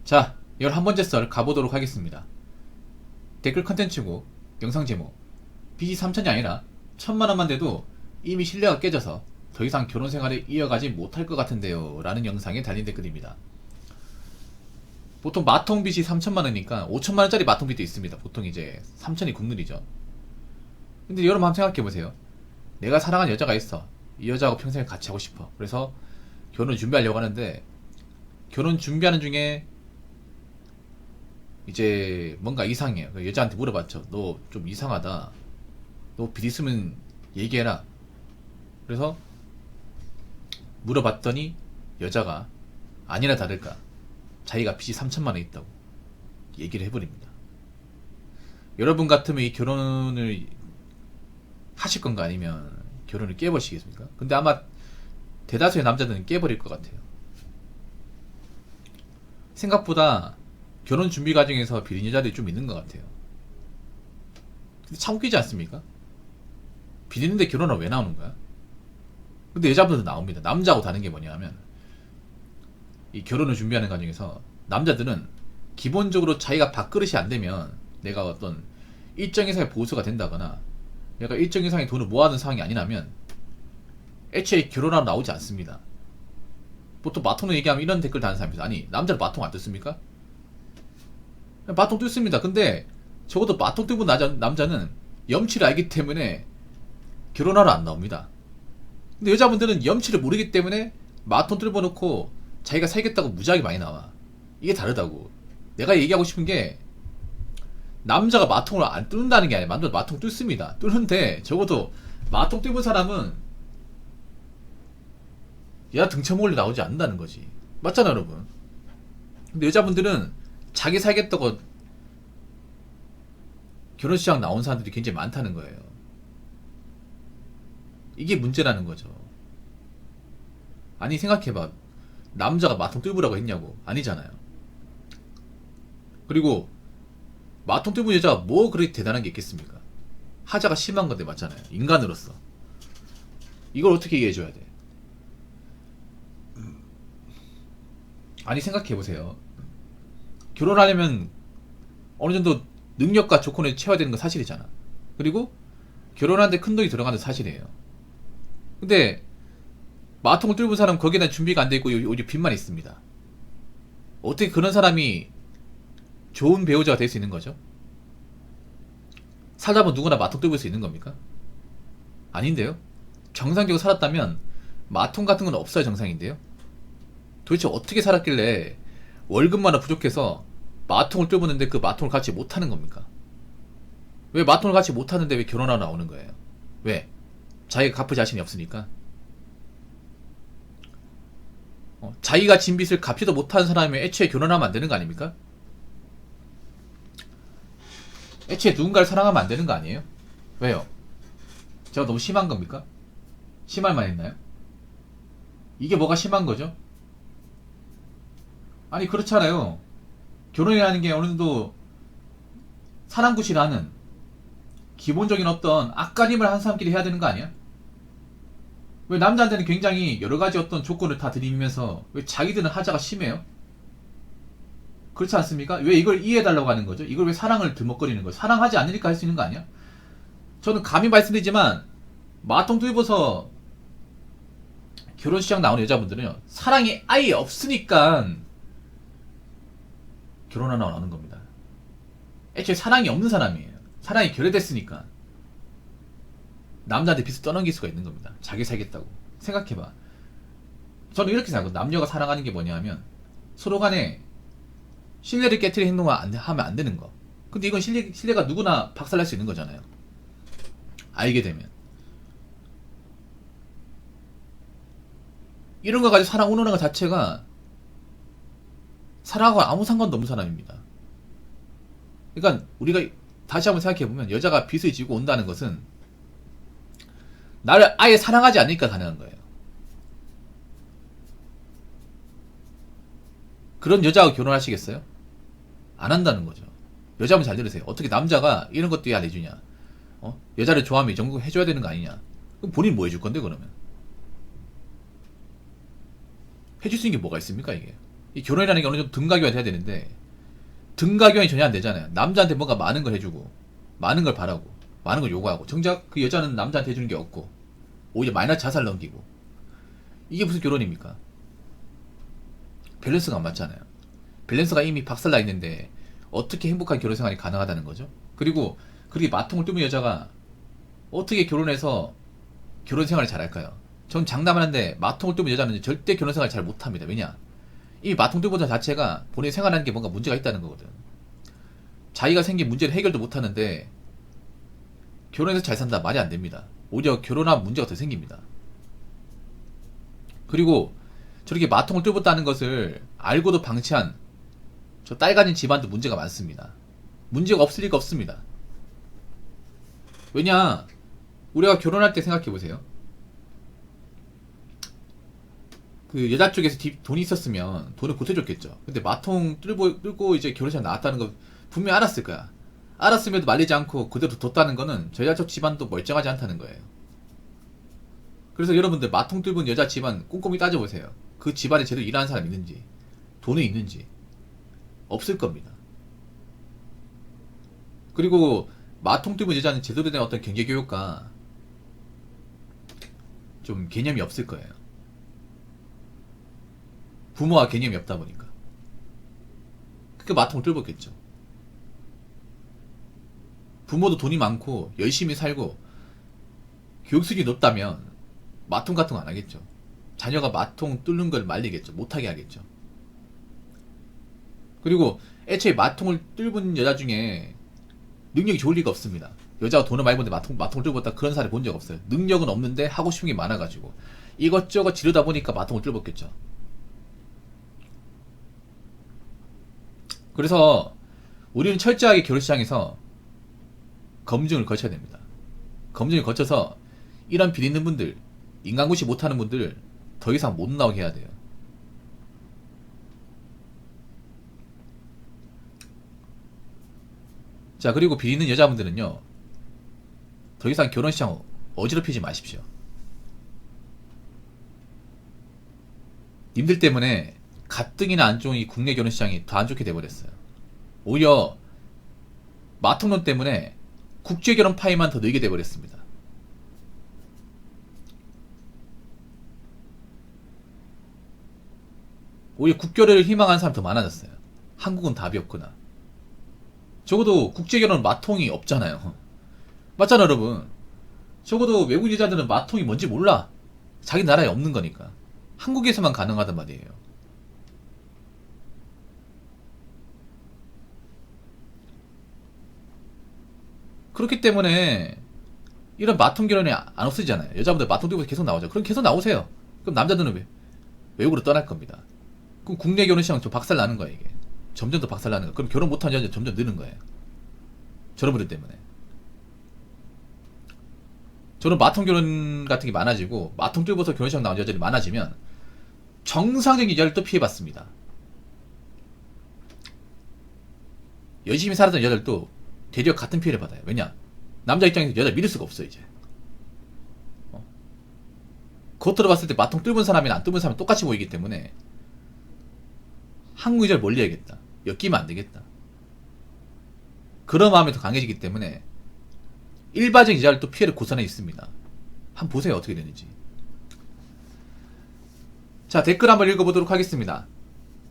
자, 11번째 썰 가보도록 하겠습니다. 댓글 컨텐츠고 영상 제목 빚이 3천이 아니라 1,000만원만 돼도 이미 신뢰가 깨져서 더 이상 결혼 생활을 이어가지 못할 것 같은데요 라는 영상에 달린 댓글입니다. 보통 마통빚이 3천만원이니까 5천만원짜리 마통빚도 있습니다. 보통 이제 3천이 국룰이죠. 근데 여러분 한번 생각해보세요. 내가 사랑하는 여자가 있어. 이 여자하고 평생을 같이 하고 싶어. 그래서 결혼 준비하려고 하는데 결혼 준비하는 중에 이제 뭔가 이상해요. 여자한테 물어봤죠. 너 좀 이상하다. 너 빚 있으면 얘기해라. 그래서 물어봤더니 여자가 아니나 다를까 자기가 빚이 3천만원 있다고 얘기를 해버립니다. 여러분 같으면 이 결혼을 하실 건가 아니면 결혼을 깨버리시겠습니까? 근데 아마 대다수의 남자들은 깨버릴 것 같아요. 생각보다 결혼 준비 과정에서 비린 여자들이 좀 있는 것 같아요. 근데 참 웃기지 않습니까? 비리는데 결혼을 왜 나오는 거야? 근데 여자분들도 나옵니다. 남자하고 다른 게 뭐냐 하면 이 결혼을 준비하는 과정에서 남자들은 기본적으로 자기가 밥그릇이 안 되면 내가 어떤 일정 이상의 보수가 된다거나 내가 일정 이상의 돈을 모아둔 상황이 아니라면 애초에 결혼하러 나오지 않습니다. 보통 마통을 얘기하면 이런 댓글 다는 사람이 있어요. 아니 남자는 마통 안 뜯습니까? 마통 뜯습니다. 근데 적어도 마통 뜯은 남자는 염치를 알기 때문에 결혼하러 안 나옵니다. 근데 여자분들은 염치를 모르기 때문에 마통 뚫어놓고 자기가 살겠다고 무지하게 많이 나와. 이게 다르다고. 내가 얘기하고 싶은 게 남자가 마통을 안 뚫는다는 게 아니라 남자도 마통 뚫습니다. 뚫는데 적어도 마통 뚫은 사람은 얘가 등쳐먹을래 나오지 않는다는 거지. 맞잖아 여러분. 근데 여자분들은 자기 살겠다고 결혼식장 나온 사람들이 굉장히 많다는 거예요. 이게 문제라는 거죠. 아니 생각해봐. 남자가 마통 뚫으라고 했냐고. 아니잖아요. 그리고 마통 뚫은 여자가 뭐 그렇게 대단한 게 있겠습니까? 하자가 심한 건데 맞잖아요. 인간으로서 이걸 어떻게 이해해줘야 돼? 아니 생각해보세요. 결혼하려면 어느 정도 능력과 조건을 채워야 되는 건 사실이잖아. 그리고 결혼하는데 큰 돈이 들어가는 건 사실이에요. 근데 마통을 뚫은 사람 거기에 대한 준비가 안 돼 있고 오히려 빚만 있습니다. 어떻게 그런 사람이 좋은 배우자가 될 수 있는 거죠? 살다 보면 누구나 마통 뚫을 수 있는 겁니까? 아닌데요? 정상적으로 살았다면 마통 같은 건 없어야 정상인데요? 도대체 어떻게 살았길래 월급만 부족해서 마통을 뚫었는데 그 마통을 같이 못하는 겁니까? 왜 마통을 같이 못하는데 왜 결혼하러 나오는 거예요? 왜? 자기가 갚을 자신이 없으니까? 자기가 진 빚을 갚지도 못하는 사람이 애초에 결혼하면 안 되는 거 아닙니까? 애초에 누군가를 사랑하면 안 되는 거 아니에요? 왜요? 제가 너무 심한 겁니까? 심할 만 했나요? 이게 뭐가 심한 거죠? 아니 그렇잖아요. 결혼이라는 게 어느 정도 사랑굿이라는 기본적인 어떤 앞가림을 한 사람끼리 해야 되는 거 아니야? 왜 남자한테는 굉장히 여러가지 어떤 조건을 다 들이면서 왜 자기들은 하자가 심해요? 그렇지 않습니까? 왜 이걸 이해해달라고 하는 거죠? 이걸 왜 사랑을 들먹거리는 거죠? 사랑하지 않으니까 할 수 있는 거 아니야? 저는 감히 말씀드리지만 마통 뚫어서 결혼식장 나오는 여자분들은요 사랑이 아예 없으니까 결혼하러 나오는 겁니다. 애초에 사랑이 없는 사람이에요. 사랑이 결여됐으니까 남자한테 빚을 떠넘길 수가 있는 겁니다. 자기 살겠다고. 생각해봐. 저는 이렇게 생각해요. 남녀가 사랑하는 게 뭐냐 하면 서로 간에 신뢰를 깨트리는 행동을 하면 안 되는 거. 근데 이건 신뢰가 누구나 박살날 수 있는 거잖아요. 알게 되면. 이런 거 가지고 사랑 운운하는 것 자체가 사랑하고 아무 상관도 없는 사람입니다. 그러니까 우리가 다시 한번 생각해보면 여자가 빚을 지고 온다는 것은 나를 아예 사랑하지 않으니까 가능한 거예요. 그런 여자하고 결혼하시겠어요? 안 한다는 거죠. 여자분 잘 들으세요. 어떻게 남자가 이런 것도 안 해주냐? 여자를 좋아하면 이 정도 해줘야 되는 거 아니냐? 그럼 본인 뭐 해줄 건데 그러면? 해줄 수 있는 게 뭐가 있습니까 이게? 이 결혼이라는 게 어느 정도 등가교환 해야 되는데 등가교환이 전혀 안 되잖아요. 남자한테 뭔가 많은 걸 해주고 많은 걸 바라고 많은 걸 요구하고 정작 그 여자는 남자한테 해주는 게 없고 오히려 마이너스 자살 넘기고 이게 무슨 결혼입니까? 밸런스가 안 맞잖아요. 밸런스가 이미 박살나 있는데 어떻게 행복한 결혼 생활이 가능하다는 거죠? 그리고 그렇게 마통을 뚫은 여자가 어떻게 결혼해서 결혼 생활을 잘할까요? 전 장담하는데 마통을 뚫은 여자는 절대 결혼 생활을 잘 못합니다. 왜냐? 이 마통 뚫은 여자 자체가 본인이 생활하는 게 뭔가 문제가 있다는 거거든. 자기가 생긴 문제를 해결도 못하는데 결혼해서 잘 산다 말이 안 됩니다. 오히려 결혼하면 문제가 더 생깁니다. 그리고 저렇게 마통을 뚫었다는 것을 알고도 방치한 저 딸 가진 집안도 문제가 많습니다. 문제가 없을 리가 없습니다. 왜냐, 우리가 결혼할 때 생각해보세요. 그 여자 쪽에서 돈이 있었으면 돈을 보태줬겠죠. 근데 마통 뚫고 이제 결혼식 나왔다는 거 분명히 알았을 거야. 알았음에도 말리지 않고 그대로 뒀다는 거는 저 여자 쪽 집안도 멀쩡하지 않다는 거예요. 그래서 여러분들 마통 뚫은 여자 집안 꼼꼼히 따져보세요. 그 집안에 제대로 일하는 사람 있는지, 돈이 있는지 없을 겁니다. 그리고 마통 뚫은 여자는 제대로 된 어떤 경제교육과 좀 개념이 없을 거예요. 부모와 개념이 없다 보니까. 그게 마통을 뚫었겠죠. 부모도 돈이 많고 열심히 살고 교육 수준이 높다면 마통 같은 거 안 하겠죠. 자녀가 마통 뚫는 걸 말리겠죠. 못하게 하겠죠. 그리고 애초에 마통을 뚫은 여자 중에 능력이 좋을 리가 없습니다. 여자가 돈을 많이 버는데 마통을 뚫었다 그런 사례 본 적 없어요. 능력은 없는데 하고 싶은 게 많아가지고 이것저것 지르다 보니까 마통을 뚫었겠죠. 그래서 우리는 철저하게 결혼시장에서 검증을 거쳐야 됩니다. 검증을 거쳐서 이런 비리 있는 분들, 인간구시 못하는 분들 더 이상 못 나오게 해야 돼요. 자, 그리고 비리 있는 여자분들은요, 더 이상 결혼시장 어지럽히지 마십시오. 님들 때문에 가뜩이나 안 좋은 이 국내 결혼시장이 더 안 좋게 돼버렸어요. 오히려 마통론 때문에 국제결혼 파이만 더 늘게 돼버렸습니다. 오히려 국결을 희망하는 사람이 더 많아졌어요. 한국은 답이 없구나. 적어도 국제결혼 마통이 없잖아요. 맞잖아 여러분. 적어도 외국 여자들은 마통이 뭔지 몰라. 자기 나라에 없는 거니까. 한국에서만 가능하단 말이에요. 그렇기 때문에 이런 마통 결혼이 안 없어지잖아요. 여자분들 마통 들고 계속 나오죠. 그럼 계속 나오세요. 그럼 남자들은 외국으로 떠날 겁니다. 그럼 국내 결혼 시장 좀 박살 나는 거예요, 이게. 점점 더 박살 나는 거예요. 그럼 결혼 못하는 여자 점점 느는 거예요. 저런 분들 때문에. 저는 마통 결혼 같은 게 많아지고 마통 뚫어서 결혼식 나온 여자들이 많아지면 정상적인 여자를 또 피해봤습니다. 열심히 살았던 여자들도 대리어 같은 피해를 받아요. 왜냐? 남자 입장에서 여자 믿을 수가 없어 이제. 겉으로 봤을 때 마통 뚫은 사람이나 안 뚫은 사람이 똑같이 보이기 때문에 한국 여자를 멀리해야겠다. 엮이면 안 되겠다. 그런 마음이 더 강해지기 때문에 일반적인 여자를 또 피해를 고스란히 있습니다. 한번 보세요 어떻게 되는지. 자, 댓글 한번 읽어보도록 하겠습니다.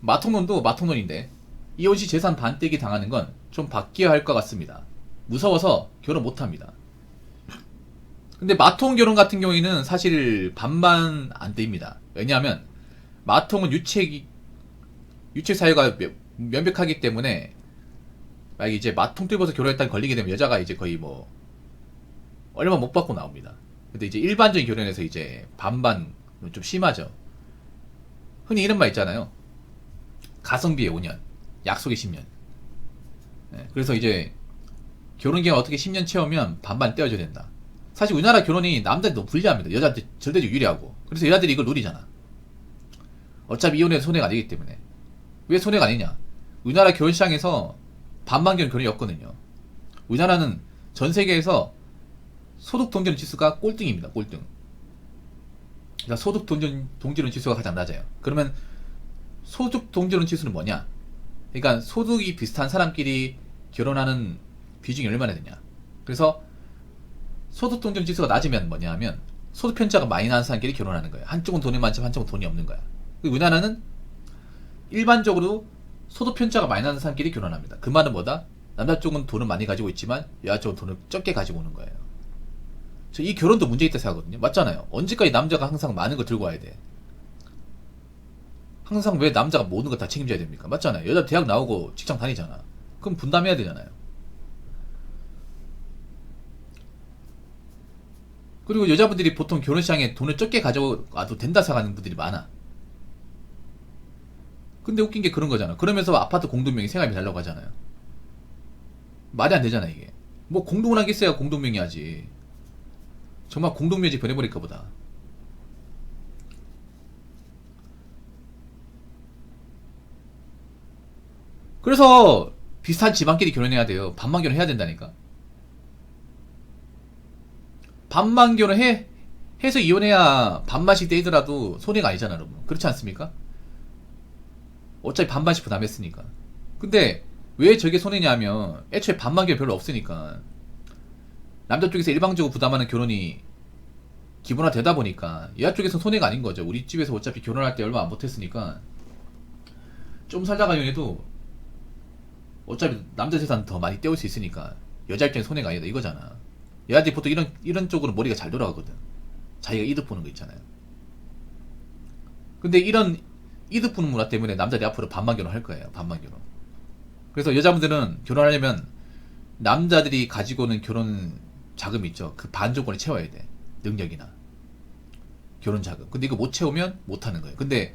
마통론도 마통론인데 이혼시 재산 반떼기 당하는 건 좀 바뀌어야 할 것 같습니다. 무서워서 결혼 못합니다. 근데 마통 결혼 같은 경우에는 사실 반반 안 됩니다. 왜냐하면 마통은 유책 사유가 명백하기 때문에 만약 이제 마통 뚫어서 결혼했다는 걸리게 되면 여자가 이제 거의 뭐 얼마 못 받고 나옵니다. 근데 이제 일반적인 결혼에서 이제 반반은 좀 심하죠. 흔히 이런 말 있잖아요. 가성비의 5년, 약속의 10년. 네, 그래서 이제 결혼기간 어떻게 10년 채우면 반반 떼어줘야 된다. 사실 우리나라 결혼이 남자한테 너무 불리합니다. 여자한테 절대적으로 유리하고. 그래서 여자들이 이걸 노리잖아. 어차피 이혼해도 손해가 아니기 때문에. 왜 손해가 아니냐? 우리나라 결혼시장에서 반반 결혼이 없거든요. 우리나라는 전 세계에서 소득 동전 지수가 꼴등입니다. 꼴등. 그러니까 소득 동전 지수가 가장 낮아요. 그러면 소득 동질론 지수는 뭐냐? 그러니까 소득이 비슷한 사람끼리 결혼하는 비중이 얼마나 되냐. 그래서 소득 동질론 지수가 낮으면 뭐냐 하면 소득 편차가 많이 나는 사람끼리 결혼하는 거야. 한쪽은 돈이 많지만 한쪽은 돈이 없는 거야. 그리고 우리나라는 일반적으로 소득 편차가 많이 나는 사람끼리 결혼합니다. 그 말은 뭐다? 남자 쪽은 돈을 많이 가지고 있지만 여자 쪽은 돈을 적게 가지고 오는 거예요. 저 이 결혼도 문제 있다 생각하거든요. 맞잖아요. 언제까지 남자가 항상 많은 거 들고 와야 돼? 항상 왜 남자가 모든 거 다 책임져야 됩니까? 맞잖아요. 여자 대학 나오고 직장 다니잖아. 그럼 분담해야 되잖아요. 그리고 여자분들이 보통 결혼시장에 돈을 적게 가져와도 된다 생각하는 분들이 많아. 근데 웃긴 게 그런 거잖아. 그러면서 아파트 공동명의 생활비 달라고 하잖아요. 말이 안 되잖아, 이게. 뭐 공동을 하겠어야 공동명의 하지. 정말 공동묘지 보내버릴까 보다. 그래서 비슷한 집안끼리 결혼해야 돼요. 반만 결혼해야 된다니까. 반만 해서 이혼해야 반만씩 떼이더라도 손해가 아니잖아, 여러분. 그렇지 않습니까? 어차피 반반씩 부담했으니까. 근데 왜 저게 손해냐면 애초에 반만 결혼 별로 없으니까. 남자 쪽에서 일방적으로 부담하는 결혼이 기본화 되다 보니까 여자 쪽에서는 손해가 아닌 거죠. 우리 집에서 어차피 결혼할 때 얼마 안 못했으니까 좀 살다가 이혼해도 어차피 남자 재산 더 많이 떼올 수 있으니까 여자 입장에 손해가 아니다 이거잖아. 여자들이 보통 이런 쪽으로 머리가 잘 돌아가거든. 자기가 이득 보는 거 있잖아요. 근데 이런 이득 보는 문화 때문에 남자들이 앞으로 반만 결혼할 거예요. 반만 결혼. 그래서 여자분들은 결혼하려면 남자들이 가지고 오는 결혼 자금 있죠. 그 반 조건을 채워야 돼. 능력이나 결혼 자금. 근데 이거 못 채우면 못 하는 거예요. 근데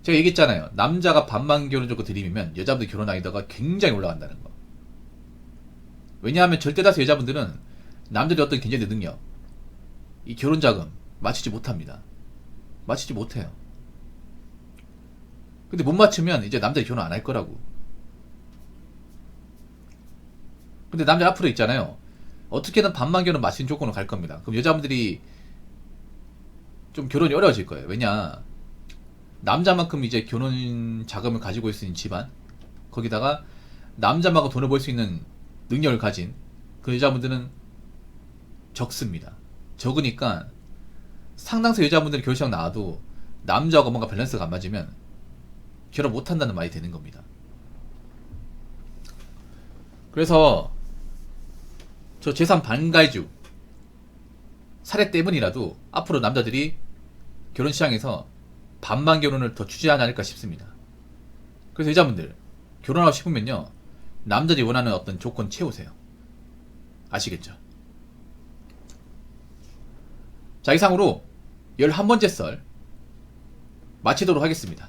제가 얘기했잖아요. 남자가 반만 결혼 조건 드리면 여자분들 결혼하기다가 굉장히 올라간다는 거. 왜냐하면 절대 다수 여자분들은 남들이 어떤 경제적 능력, 이 결혼 자금 맞추지 못합니다. 맞추지 못해요. 근데 못 맞추면 이제 남자들이 결혼 안 할 거라고. 근데 남자 앞으로 있잖아요. 어떻게든 반만 결혼 맞추는 조건으로 갈 겁니다. 그럼 여자분들이 좀 결혼이 어려워질 거예요. 왜냐, 남자만큼 이제 결혼 자금을 가지고 있는 집안, 거기다가 남자만큼 돈을 벌 수 있는 능력을 가진 그 여자분들은 적습니다. 적으니까 상당수 여자분들이 결혼식 나와도 남자하고 뭔가 밸런스가 안 맞으면 결혼 못 한다는 말이 되는 겁니다. 그래서 저 재산 반갈주 사례 때문이라도 앞으로 남자들이 결혼 시장에서 반만 결혼을 더 추진하지 않을까 싶습니다. 그래서 여자분들 결혼하고 싶으면요, 남자들이 원하는 어떤 조건 채우세요. 아시겠죠? 자, 이상으로 11번째 썰 마치도록 하겠습니다.